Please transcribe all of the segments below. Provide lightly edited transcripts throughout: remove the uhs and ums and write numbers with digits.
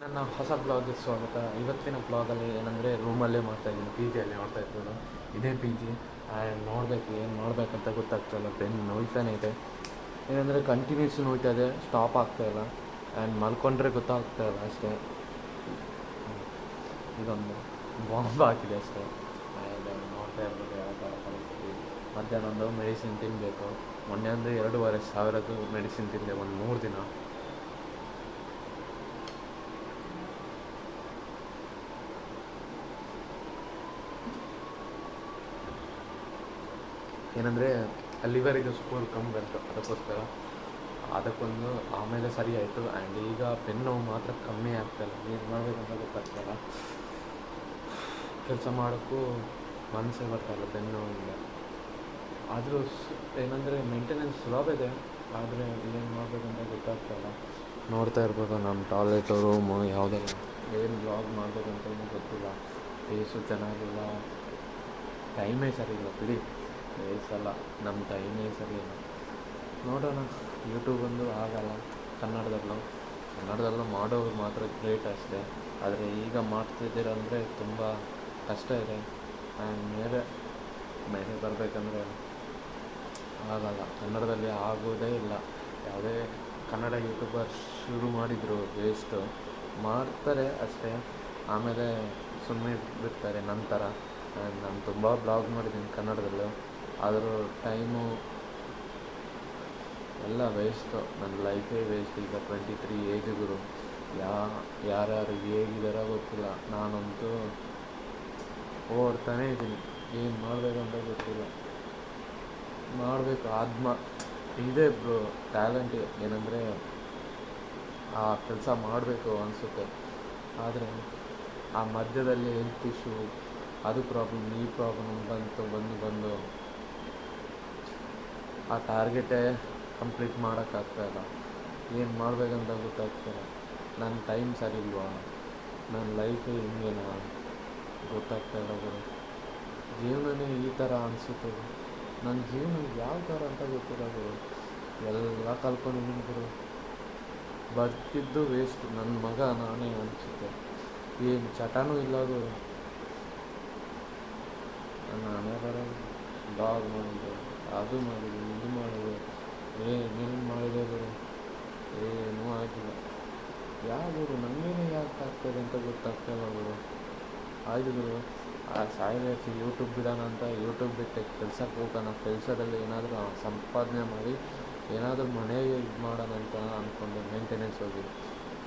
ನನ್ನ ಹೊಸ ಬ್ಲಾಗ್ಗೆ ಸ್ವಾಗತ. ಇವತ್ತಿನ ಬ್ಲಾಗಲ್ಲಿ ಏನಂದರೆ ರೂಮಲ್ಲೇ ಮಾಡ್ತಾಯಿದ್ದೀನಿ, ಪಿ ಜಿಯಲ್ಲಿ ಮಾಡ್ತಾ ಇರ್ಬೋದು. ಇದೇ ಪಿ ಜಿ. ಆ್ಯಂಡ್ ನೋಡಬೇಕು ಏನು ಮಾಡಬೇಕಂತ ಗೊತ್ತಾಗ್ತಾಯಿಲ್ಲ. ಬೆನ್ನು ನೋಯ್ತಾನೆ ಇದೆ. ಏನಂದರೆ ಕಂಟಿನ್ಯೂಸ್ ನೋಯ್ತಾ ಇದೆ, ಸ್ಟಾಪ್ ಆಗ್ತಾಯಿಲ್ಲ. ಆ್ಯಂಡ್ ಮಲ್ಕೊಂಡ್ರೆ ಗೊತ್ತಾಗ್ತಾಯಿಲ್ಲ ಅಷ್ಟೇ. ಇದೊಂದು ಬಾಂಬ್ ಹಾಕಿದೆ ಅಷ್ಟೇ. ಆ್ಯಂಡ್ ನೋಡ್ತಾ ಇರ್ಬೋದು ಯಾವ ಥರ ಪರಿಸ್ಥಿತಿ. ಮಧ್ಯಾಹ್ನ ಒಂದು ಮೆಡಿಸಿನ್ ತಿನ್ನಬೇಕು. ಮೊನ್ನೆ ಅಂದರೆ 2,500 ಮೆಡಿಸಿನ್ ತಿಂದೆ ಒಂದು 3 ದಿನ. ಏನಂದರೆ ಲಿವರಿಗೆ ಸ್ಕೋರ್ ಕಮ್ಮಿ ಬಂತು, ಅದಕ್ಕೊಂದು ಆಮೇಲೆ ಸರಿ ಆಯಿತು. ಆ್ಯಂಡ್ ಈಗ ಬೆನ್ನು ಮಾತ್ರ ಕಮ್ಮಿ ಆಗ್ತಾಯಿಲ್ಲ. ಏನು ಮಾಡಬೇಕಂತ ಗೊತ್ತಾಗ್ತಾಯಿಲ್ಲ. ಕೆಲಸ ಮಾಡೋಕ್ಕೂ ಮನಸ್ಸೇ ಬರ್ತಾಯಿಲ್ಲ ಬೆನ್ನುವಿಂದ. ಆದರೂ ಏನಂದರೆ ಮೇಂಟೆನೆನ್ಸ್ ಸುಲಭ ಇದೆ, ಆದರೆ ಏನು ಮಾಡಬೇಕಂತ ಗೊತ್ತಾಗ್ತಾಯಿಲ್ಲ. ನೋಡ್ತಾ ಇರ್ಬೋದು ನಮ್ಮ ಟಾಯ್ಲೆಟು, ರೂಮು ಯಾವುದೆಲ್ಲ. ಏನು ಬ್ಲಾಗ್ ಮಾಡಬೇಕಂತ ಗೊತ್ತಿಲ್ಲ. ಫೇಸು ಚೆನ್ನಾಗಿಲ್ಲ, ಟೈಮೇ ಸರಿ ಇಲ್ಲ ಬಿಡಿ. ಬೇಸಲ್ಲ, ನಮ್ಮ ಟೈಮೇ ಸರಿ ಇಲ್ಲ. ನೋಡೋಣ. ಯೂಟ್ಯೂಬೊಂದು ಆಗಲ್ಲ. ಕನ್ನಡದಲ್ಲೂ ಮಾಡೋರು ಮಾತ್ರ ಗ್ರೇಟ್ ಅಷ್ಟೇ. ಆದರೆ ಈಗ ಮಾಡ್ತಿದ್ದೀರಂದರೆ ತುಂಬ ಕಷ್ಟ ಇದೆ. ಆ್ಯಂಡ್ ಮೇಲೆ ಬರಬೇಕಂದ್ರೆ ಆಗಲ್ಲ. ಕನ್ನಡದಲ್ಲಿ ಆಗೋದೇ ಇಲ್ಲ. ಯಾವುದೇ ಕನ್ನಡ ಯೂಟ್ಯೂಬರ್ ಶುರು ಮಾಡಿದರು ವೇಸ್ಟು. ಮಾಡ್ತಾರೆ ಅಷ್ಟೇ, ಆಮೇಲೆ ಸುಮ್ಮನೆ ಬಿಡ್ತಾರೆ ನಂತರ. ನಾನು ತುಂಬ ಬ್ಲಾಗ್ ಮಾಡಿದ್ದೀನಿ ಕನ್ನಡದಲ್ಲೂ, ಆದರೂ ಟೈಮು ಎಲ್ಲ ವೇಸ್ಟು. ನನ್ನ ಲೈಫೇ ವೇಸ್ಟ್. ಈಗ 23 ಏಜ್ಗಳು. ಯಾರ್ಯಾರು ಹೇಗಿದ್ದಾರೋ ಗೊತ್ತಿಲ್ಲ. ನಾನಂತೂ ಓಡ್ತಾನೇ ಇದ್ದೀನಿ. ಏನು ಮಾಡಬೇಕಂತ ಗೊತ್ತಿಲ್ಲ. ಮಾಡಬೇಕು ಇದೆ ಬ್ರೋ, ಟ್ಯಾಲೆಂಟ್. ಏನಂದರೆ ಆ ಕೆಲಸ ಮಾಡಬೇಕು ಅನಿಸುತ್ತೆ. ಆದರೆ ಆ ಮಧ್ಯದಲ್ಲಿ ಹೆಲ್ತ್ ಇಶ್ಯೂ, ಅದು ಪ್ರಾಬ್ಲಮ್, ಈ ಪ್ರಾಬ್ಲಮ್ ಬಂದು ಆ ಟಾರ್ಗೆಟೇ ಕಂಪ್ಲೀಟ್ ಮಾಡೋಕ್ಕಾಗ್ತಾಯಿಲ್ಲ. ಏನು ಮಾಡಬೇಕಂತ ಗೊತ್ತಾಗ್ತಾಯಿಲ್ಲ. ನನ್ನ ಟೈಮ್ ಸರಿ ಇಲ್ವಾ, ನನ್ನ ಲೈಫೇ ಹಿಂಗೇನಾ ಗೊತ್ತಾಗ್ತಾಯಿಲ್ಲ ಗುರು. ಜೀವನನೇ ಈ ಥರ ಅನಿಸುತ್ತೆ. ನನ್ನ ಜೀವನ ಯಾವ ಥರ ಅಂತ ಗೊತ್ತಿಲ್ಲ ಗುರು. ಎಲ್ಲ ಕಲ್ಕೊಂಡಿದ್ದೀನಿ ಗುರು. ಬದುಕಿದ್ದು ವೇಸ್ಟ್. ನನ್ನ ಮಗ ನಾನೇ ಅನಿಸುತ್ತೆ. ಏನು ಚಟನೂ ಇಲ್ಲ ಗುರು. ನಾನೇ ಬರೋ ಬ್ಲಾಗ್ ಮಾಡಿದೆ, ಅದು ಮಾಡಿದೆ, ಇದು ಮಾಡಿದೆ, ಏನೇನು ಮಾಡಿದೆ ಗುರು. ಏನೂ ಆಗಿಲ್ಲ. ಗುರು ನನಗೇನೆ ಯಾಕೆ ಆಗ್ತದೆ ಅಂತ ಗೊತ್ತಾಗ್ತಾಯಿಲ್ಲ ಗುರು. ಆಯಿತು ಗುರು, ಸಾಯಿಸಿ ಯೂಟ್ಯೂಬ್ ಬಿಡೋಣ ಅಂತ ಯೂಟ್ಯೂಬ್ ಬಿಟ್ಟೆ. ಕೆಲ್ಸಕ್ಕೆ ಹೋಗೋಣ. ಕೆಲಸದಲ್ಲಿ ಏನಾದರೂ ಸಂಪಾದನೆ ಮಾಡಿ ಏನಾದರೂ ಮನೆಗೆ ಇದು ಮಾಡೋಣ ಅಂತ ಅಂದ್ಕೊಂಡೆ. ಮೇಂಟೆನೆನ್ಸ್ ಹೋಗಿ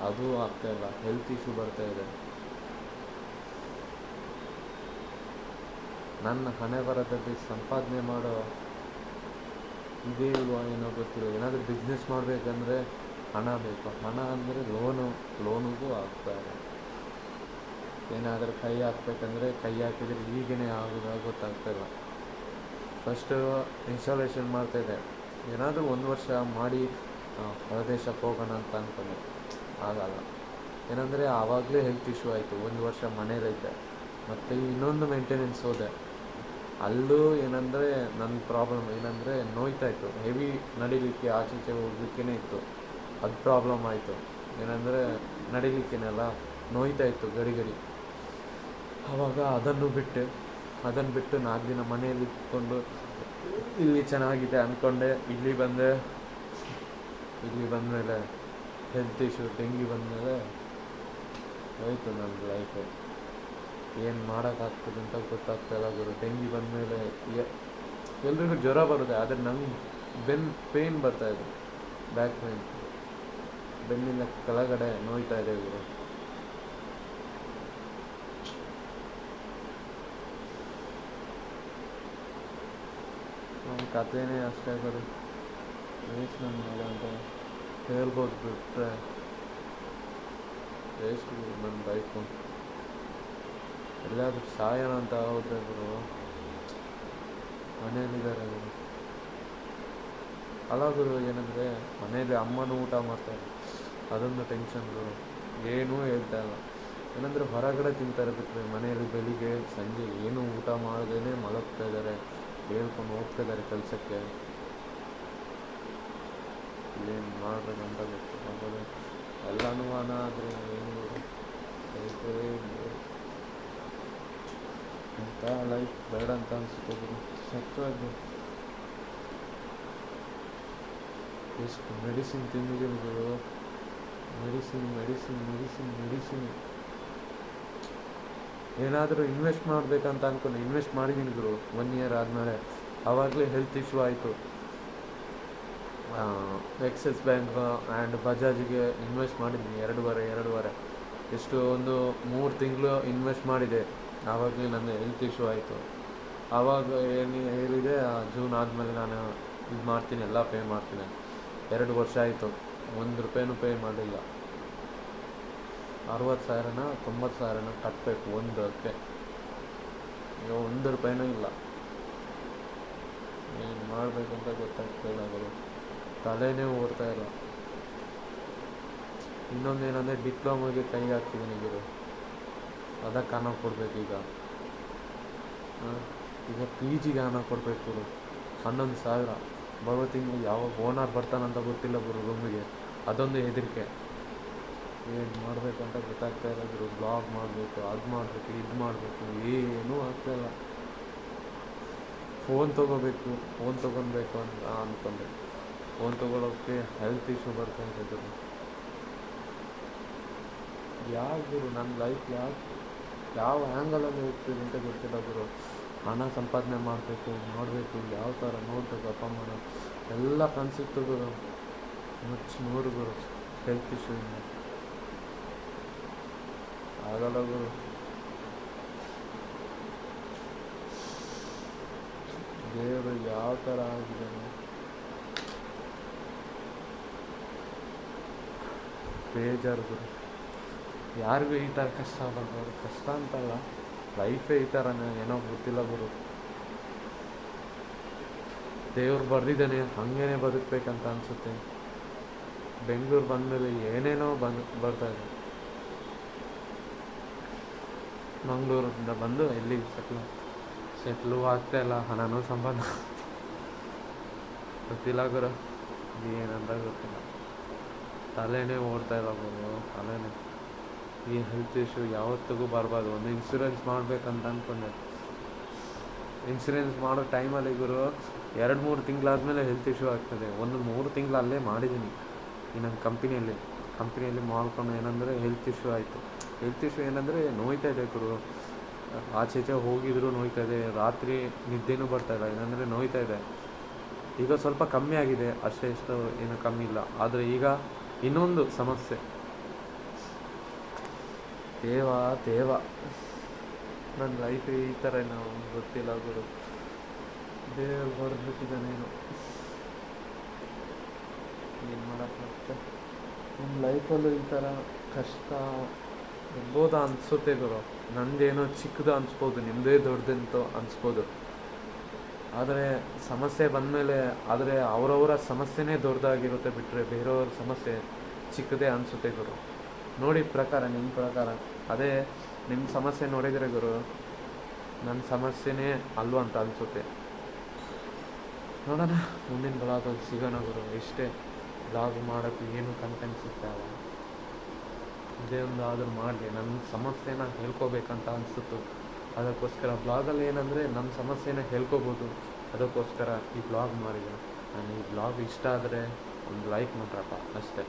ಅದೂ ಆಗ್ತಾಯಿಲ್ಲ. ಹೆಲ್ತ್ ಇಶ್ಯೂ ಬರ್ತಾಯಿದೆ. ನನ್ನ ಹಣೆ ಬರದಲ್ಲಿ ಸಂಪಾದನೆ ಮಾಡೋ ಇದೇ ಇಲ್ವಾ ಏನೋ ಗೊತ್ತಿಲ್ಲ. ಏನಾದರೂ ಬಿಸ್ನೆಸ್ ಮಾಡಬೇಕಂದ್ರೆ ಹಣ ಬೇಕು. ಹಣ ಅಂದರೆ ಲೋನಿಗೂ ಆಗ್ತಾಯಿದೆ. ಏನಾದರೂ ಕೈ ಹಾಕ್ಬೇಕಂದ್ರೆ ಕೈ ಹಾಕಿದರೆ ಈಗೇ ಆಗೋದಾಗ ಗೊತ್ತಾಗ್ತಾಯಿಲ್ಲ. ಫಸ್ಟು ಇನ್ಸ್ಟಾಲೇಷನ್ ಮಾಡ್ತಾಯಿದ್ದೆ. ಏನಾದರೂ 1 ವರ್ಷ ಮಾಡಿ ಹೊರದೇಶಕ್ಕೆ ಹೋಗೋಣ ಅಂತ ಅಂದ್ಕೊಂಡೆ. ಆಗಲ್ಲ. ಏನಂದರೆ ಆವಾಗಲೇ ಹೆಲ್ತ್ ಇಶ್ಯೂ ಆಯಿತು. 1 ವರ್ಷ ಮನೇಲಿದ್ದೆ. ಮತ್ತು ಇನ್ನೊಂದು ಮೇಂಟೆನೆನ್ಸ್ ಹೋದೆ. ಅಲ್ಲೂ ಏನಂದರೆ ನನ್ನ ಪ್ರಾಬ್ಲಮ್ ಏನಂದರೆ ನೋಯ್ತಾಯಿತ್ತು. ಹೆವಿ ನಡಿಲಿಕ್ಕೆ, ಆಚೀಚೆ ಹೋಗ್ಲಿಕ್ಕೇ ಇತ್ತು. ಅದು ಪ್ರಾಬ್ಲಮ್ ಆಯಿತು. ಏನಂದರೆ ನಡಿಲಿಕ್ಕೇನಲ್ಲ ನೋಯ್ತಾಯಿತ್ತು ಗಡಿ. ಆವಾಗ ಅದನ್ನು ಬಿಟ್ಟು 4 ದಿನ ಮನೆಯಲ್ಲಿ ಇಟ್ಕೊಂಡು ಇಲ್ಲಿ ಚೆನ್ನಾಗಿದೆ ಅಂದ್ಕೊಂಡೆ. ಇಲ್ಲಿ ಬಂದಮೇಲೆ ಹೆಲ್ತ್ ಇಶ್ಯೂ, ಡೆಂಗಿ ಬಂದಮೇಲೆ ಹೋಯಿತು ನನ್ನ ಲೈಫು. ಏನು ಮಾಡೋಕ್ಕಾಗ್ತದೆ ಅಂತ ಗೊತ್ತಾಗ್ತಾಯಿಲ್ಲ ಗುರು. ಡೆಂಗಿ ಬಂದಮೇಲೆ ಎಲ್ರಿಗೂ ಜ್ವರ ಬರುತ್ತೆ, ಆದರೆ ನಂಗೆ ಪೇಯ್ನ್ ಬರ್ತಾಯಿದೆ. ಬ್ಯಾಕ್ ಪೇಯ್ನ್, ಬೆನ್ನಿನ ಕೆಳಗಡೆ ನೋಯ್ತಾ ಇದೆ ಗುರು. ನನ್ನ ಕಥೆನೇ ಅಷ್ಟೇ ಗುರು. ವೇಸ್ಟ್ ನನ್ನ ಮಗ ಅಂತ ಹೇಳ್ಬೋದು. ಬಿಟ್ಟರೆ ವೇಸ್ಟ್ ಗುರು ನನ್ನ ಲೈಫು. ಎಲ್ಲಾದರೂ ಸಾಯೋಣ ಅಂತ ಹೋದ್ರೆ ಗುರು, ಮನೆಯಲ್ಲಿದ್ದಾರೆ ಗುರು. ಅಲ್ಲ ಗುರು, ಏನಂದರೆ ಮನೇಲಿ ಅಮ್ಮನೂ ಊಟ ಮಾಡ್ತಾರೆ, ಅದೊಂದು ಟೆನ್ಷನ್ ಗುರು. ಏನೂ ಹೇಳ್ತಾ ಇಲ್ಲ. ಏನಂದರೆ ಹೊರಗಡೆ ತಿಂತಾರೆ ಬಿಟ್ಟರೆ ಮನೆಯಲ್ಲಿ ಬೆಳಿಗ್ಗೆ ಸಂಜೆ ಏನೂ ಊಟ ಮಾಡದೇ ಮಲಗ್ತಾ ಇದ್ದಾರೆ. ಹೇಳ್ಕೊಂಡು ಹೋಗ್ತಿದ್ದಾರೆ ಕೆಲಸಕ್ಕೆ. ಏನು ಮಾಡಬೇಕಂತ ಗೊತ್ತಿಲ್ಲ. ಎಲ್ಲನೂ ಆದರೆ ಏನು ಲೈಫ್ ಬೇಡ ಅಂತ ಅನಿಸುತ್ತೆ ಗುರು. ಸತ್ವಾಗಿ ಎಷ್ಟು ಮೆಡಿಸಿನ್ ತಿಂದಿದ್ದೀನಿ ಗುರು. ಮೆಡಿಸಿನ್ ಏನಾದರೂ ಇನ್ವೆಸ್ಟ್ ಮಾಡಬೇಕಂತ ಅಂದ್ಕೊಂಡು ಇನ್ವೆಸ್ಟ್ ಮಾಡಿದ್ದೀನಿ ಗುರು. 1 ಇಯರ್ ಆದಮೇಲೆ ಆವಾಗಲೇ ಹೆಲ್ತ್ ಇಶ್ಯೂ ಆಯಿತು. ಎಕ್ಸಿಸ್ ಬ್ಯಾಂಕ್ ಆ್ಯಂಡ್ ಬಜಾಜಿಗೆ ಇನ್ವೆಸ್ಟ್ ಮಾಡಿದ್ದೀನಿ ಎರಡೂವರೆ ಎಷ್ಟು ಒಂದು 3 ತಿಂಗಳು ಇನ್ವೆಸ್ಟ್ ಮಾಡಿದೆ. ಆವಾಗಲೇ ನನ್ನ ಹೆಲ್ತ್ ಇಶ್ಯೂ ಆಯಿತು. ಆವಾಗ ಏನು ಹೇಳಿದೆ, ಜೂನ್ ಆದಮೇಲೆ ನಾನು ಇದು ಮಾಡ್ತೀನಿ, ಎಲ್ಲ ಪೇ ಮಾಡ್ತೀನಿ. 2 ವರ್ಷ ಆಯಿತು, 1 ರೂಪಾಯಿನೂ ಪೇ ಮಾಡಲಿಲ್ಲ. 60,000 90,000 ಕಟ್ಟಬೇಕು ಒಂದಕ್ಕೆ. ಈಗ 1 ರೂಪಾಯಿನೂ ಇಲ್ಲ. ಏನು ಮಾಡಬೇಕಂತ ಗೊತ್ತಾಗ್ತಾಯಿಲ್ಲ ಗುರು. ತಲೆನೇ ಓಡ್ತಾ ಇಲ್ಲ. ಇನ್ನೊಂದೇನಂದರೆ ಡಿಪ್ಲೊಮಾಗೆ ಕೈ ಹಾಕ್ತಿದ್ದೀನಿ ಗುರು. ಅದಕ್ಕೆ ಹಣ ಕೊಡಬೇಕು ಈಗ ಪಿ ಜಿಗೆ ಹಣ ಕೊಡಬೇಕು ಗುರು. 11,000 ಬರೋ ತಿಂಗಳು ಯಾವಾಗ ಓನರ್ ಬರ್ತಾನಂತ ಗೊತ್ತಿಲ್ಲ ಗುರು ರೂಮಿಗೆ. ಅದೊಂದು ಹೆದರಿಕೆ. ಏನು ಮಾಡಬೇಕಂತ ಗೊತ್ತಾಗ್ತಾ ಇಲ್ಲ ಗುರು. ಬ್ಲಾಗ್ ಮಾಡಬೇಕು, ಅದು ಮಾಡಬೇಕು, ಇದು ಮಾಡಬೇಕು, ಏನೂ ಆಗ್ತಾಯಿಲ್ಲ. ಫೋನ್ ತೊಗೊಬೇಕು ಅಂತ ಅಂದ್ಕೊಂಡೆ. ಫೋನ್ ತೊಗೊಳೋಕ್ಕೆ ಹೆಲ್ತ್ ಇಶ್ಯೂ ಬರ್ತಾ ಇದೆ ಗುರು. ಯಾಕೆ ಗುರು ನನ್ನ ಲೈಫ್ ಯಾವ ಆ್ಯಂಗಲಲ್ಲಿ ಹೋಗ್ತಿದೆ ಅಂತ ಗೊತ್ತಿಲ್ಲ ಗುರು. ಹಣ ಸಂಪಾದನೆ ಮಾಡಬೇಕು, ಯಾವ ಥರ ನೋಡಬೇಕು, ಅಪ್ಪ ಅಮ್ಮನ ಎಲ್ಲ ಕನಸಿತ್ತು ಗುರು. ಮುಚ್ಚು ಗುರು ಹೆಲ್ತ್ ಇಶ್ಯೂಯಿಂದ ಆಗಲ್ಲ ಗುರು. ದೇವರು ಯಾವ ಥರ ಆಗಿದೆ ಬೇಜಾರು ಗುರು. ಯಾರಿಗೂ ಈ ಥರ ಕಷ್ಟ ಆಗಲ್ಲ. ಕಷ್ಟ ಅಂತಲ್ಲ, ಲೈಫೇ ಈ ಥರನೇ ಏನೋ ಗೊತ್ತಿಲ್ಲ ಗುರು. ದೇವ್ರು ಬರ್ದಿದ್ದಾನೆ, ಹಾಗೇ ಬದುಕಬೇಕಂತ ಅನಿಸುತ್ತೆ. ಬೆಂಗಳೂರು ಬಂದಮೇಲೆ ಏನೇನೋ ಬರ್ತಾಯಿದೆ. ಮಂಗಳೂರಿಂದ ಬಂದು ಎಲ್ಲಿ ಸೆಟ್ಲು ಆಗ್ತಾಯಿಲ್ಲ. ಹಣನೂ ಸಂಪಾದನೆ ಗೊತ್ತಿಲ್ಲ ಗುರು, ಏನಂತ ಗೊತ್ತಿಲ್ಲ. ತಲೆನೇ ಓಡ್ತಾ ಇಲ್ಲ ಗುರು. ಈ ಹೆಲ್ತ್ ಇಶ್ಯೂ ಯಾವತ್ತಿಗೂ ಬರಬಾರ್ದು. ಒಂದು ಇನ್ಶೂರೆನ್ಸ್ ಮಾಡಬೇಕಂತ ಅಂದ್ಕೊಂಡೆ. ಇನ್ಶೂರೆನ್ಸ್ ಮಾಡೋ ಟೈಮಲ್ಲಿ ಗುರು 2-3 ತಿಂಗಳಾದಮೇಲೆ ಹೆಲ್ತ್ ಇಶ್ಯೂ ಆಗ್ತದೆ. 3 ತಿಂಗಳು ಅಲ್ಲೇ ಮಾಡಿದ್ದೀನಿ ಈ ನನ್ನ ಕಂಪ್ನಿಯಲ್ಲಿ ಮಾಡ್ಕೊಂಡು. ಏನಂದರೆ ಹೆಲ್ತ್ ಇಶ್ಯೂ ಆಯಿತು. ಹೆಲ್ತ್ ಇಶ್ಯೂ ಏನಂದರೆ ನೋಯ್ತಾ ಇದೆ ಗುರು. ಆಚೆ ಹೋಗಿದ್ರು ನೋಯ್ತಾ ಇದೆ. ರಾತ್ರಿ ನಿದ್ದೆನೂ ಬರ್ತಾಯಿಲ್ಲ. ಏನಂದರೆ ನೋಯ್ತಾ ಇದೆ. ಈಗ ಸ್ವಲ್ಪ ಕಮ್ಮಿ ಆಗಿದೆ ಅಷ್ಟೇ, ಎಷ್ಟು ಏನು ಕಮ್ಮಿ ಇಲ್ಲ. ಆದರೆ ಈಗ ಇನ್ನೊಂದು ಸಮಸ್ಯೆ. ದೇವ ನನ್ನ ಲೈಫ್ ಈ ಥರ ನಾವು ಗೊತ್ತಿಲ್ಲ ಗುರು. ದೇವ್ರು ಹೊಡೆದ್ಬಿಟ್ಟಿದ್ದಾನೇನು, ಏನು ಮಾಡೋಕ್ಕಾಗುತ್ತೆ. ನಿಮ್ಮ ಲೈಫಲ್ಲೂ ಈ ಥರ ಕಷ್ಟ ಇರ್ಬೋದಾ ಅನಿಸುತ್ತೆ ಗುರು. ನಂದೇನೋ ಚಿಕ್ಕದು ಅನಿಸ್ಬೋದು, ನಿಮ್ಮದೇ ದೊಡ್ಡದಂತೂ ಅನಿಸ್ಬೋದು. ಆದರೆ ಸಮಸ್ಯೆ ಬಂದಮೇಲೆ ಅವರವರ ಸಮಸ್ಯೆನೇ ದೊಡ್ಡದಾಗಿರುತ್ತೆ ಬಿಟ್ಟರೆ ಬೇರೆಯವ್ರ ಸಮಸ್ಯೆ ಚಿಕ್ಕದೇ ಅನಿಸುತ್ತೆ ಗುರು. ನಿಮ್ಮ ಪ್ರಕಾರ ಅದೇ ನಿಮ್ಮ ಸಮಸ್ಯೆ ನೋಡಿದರೆ ಗುರು, ನನ್ನ ಸಮಸ್ಯೆನೇ ಅಲ್ವ ಅಂತ ಅನಿಸುತ್ತೆ. ನೋಡೋಣ, ಮುಂದಿನ ಬ್ಲಾಗಲ್ಲಿ ಸಿಗೋಣ ಗುರು. ಇಷ್ಟೇ ಬ್ಲಾಗ್ ಮಾಡೋಕ್ಕೆ ಏನು ಕಂಟೆಂಟ್ ಸಿಗ್ತಾಯಿಲ್ಲ. ಇದೇ ಒಂದು ಆದರೂ ಮಾಡಲಿ. ನನ್ನ ಸಮಸ್ಯೆನ ಹೇಳ್ಕೋಬೇಕಂತ ಅನಿಸುತ್ತು. ಅದಕ್ಕೋಸ್ಕರ ಬ್ಲಾಗಲ್ಲಿ ಏನಂದರೆ ನನ್ನ ಸಮಸ್ಯೆನ ಹೇಳ್ಕೋಬೋದು. ಅದಕ್ಕೋಸ್ಕರ ಈ ಬ್ಲಾಗ್ ಮಾಡಿದೆ. ನಾನು ಈ ಬ್ಲಾಗ್ ಇಷ್ಟ ಆದರೆ ಒಂದು ಲೈಕ್ ಮಾಡ್ರಪ್ಪ ಅಷ್ಟೇ.